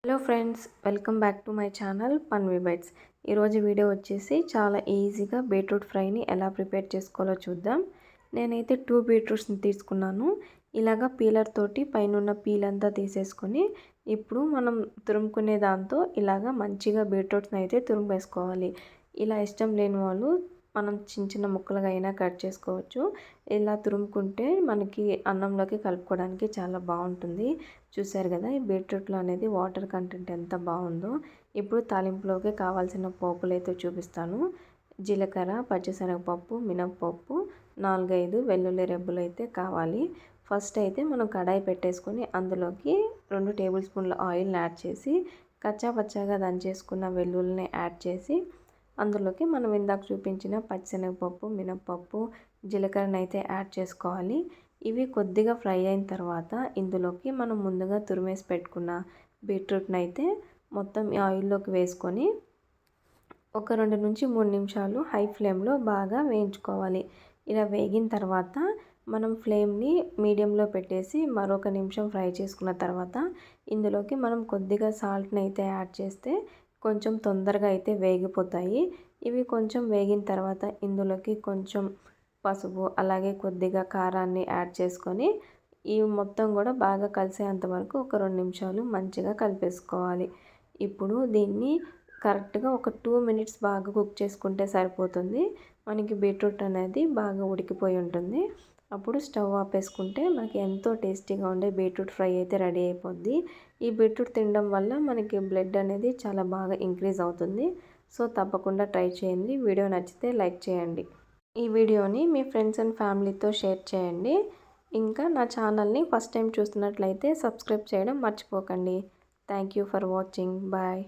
Hello friends, welcome back to my channel Panvi bytes. ఈరోజు video వచ్చేసి చాలా ఈజీగా బీట్రూట్ ఫ్రైని ఎలా ప్రిపేర్ చేసుకోవాలో చూద్దాం. నేనైతే 2 బీట్రూట్స్ని తీసుకున్నాను. ఇలాగా పీలర్ తోటి పైన పీల్ అంతా తీసేసుకొని ఇప్పుడు మనం తురుముకునే దాంతో ఇలాగా మంచిగా బీట్రూట్స్ని అయితే తురిమేసుకోవాలి. ఇలా ఇష్టం లేని వాళ్ళు మనం చిన్న చిన్న ముక్కలుగా అయినా కట్ చేసుకోవచ్చు. ఇలా తురుముకుంటే మనకి అన్నంలోకి కలుపుకోవడానికి చాలా బాగుంటుంది. చూసారు కదా, ఈ బీట్రూట్లో అనేది వాటర్ కంటెంట్ ఎంత బాగుందో. ఇప్పుడు తాలింపులోకి కావాల్సిన పోపులు అయితే చూపిస్తాను. జీలకర్ర, పచ్చిశనగపప్పు, మినప్పప్పు, 4-5 వెల్లుల్లి రెబ్బలు అయితే కావాలి. ఫస్ట్ అయితే మనం కడాయి పెట్టేసుకొని అందులోకి 2 టేబుల్ స్పూన్ల ఆయిల్ని యాడ్ చేసి కచ్చా పచ్చాగా దంచేసుకున్న వెల్లుల్లిని యాడ్ చేసి అందులోకి మనం ఇందాక చూపించిన పచ్చిశనగపప్పు, మినప్పప్పు, జీలకర్రను అయితే యాడ్ చేసుకోవాలి. ఇవి కొద్దిగా ఫ్రై అయిన తర్వాత ఇందులోకి మనం ముందుగా తురిమేసి పెట్టుకున్న బీట్రూట్ని అయితే మొత్తం ఈ ఆయిల్లోకి వేసుకొని ఒక 2 నుంచి 3 నిమిషాలు హై ఫ్లేమ్లో బాగా వేయించుకోవాలి. ఇలా వేగిన తర్వాత మనం ఫ్లేమ్ని మీడియంలో పెట్టేసి మరొక నిమిషం ఫ్రై చేసుకున్న తర్వాత ఇందులోకి మనం కొద్దిగా సాల్ట్ని అయితే యాడ్ చేస్తే కొంచెం తొందరగా అయితే వేగిపోతాయి. ఇవి కొంచెం వేగిన తర్వాత ఇందులోకి కొంచెం పసుపు, అలాగే కొద్దిగా కారాన్ని యాడ్ చేసుకొని ఇవి మొత్తం కూడా బాగా కలిసేంత వరకు ఒక 2 నిమిషాలు మంచిగా కలిపేసుకోవాలి. ఇప్పుడు దీన్ని కరెక్ట్గా ఒక 2 మినిట్స్ బాగా కుక్ చేసుకుంటే సరిపోతుంది. మనకి బీట్రూట్ అనేది బాగా ఉడికిపోయి ఉంటుంది. అప్పుడు స్టవ్ ఆపేసుకుంటే మనకి ఎంతో టేస్టీగా ఉండే బీట్రూట్ ఫ్రై అయితే రెడీ అయిపోద్ది. ఈ బీట్రూట్ తినడం వల్ల మనకి బ్లడ్ అనేది చాలా బాగా ఇంక్రీజ్ అవుతుంది. సో తప్పకుండా ట్రై చేయండి. వీడియో నచ్చితే లైక్ చేయండి. ఈ వీడియోని మీ ఫ్రెండ్స్ అండ్ ఫ్యామిలీతో షేర్ చేయండి. ఇంకా నా ఛానల్ని ఫస్ట్ టైం చూస్తున్నట్లయితే సబ్స్క్రైబ్ చేయడం మర్చిపోకండి. Thank you for watching. Bye.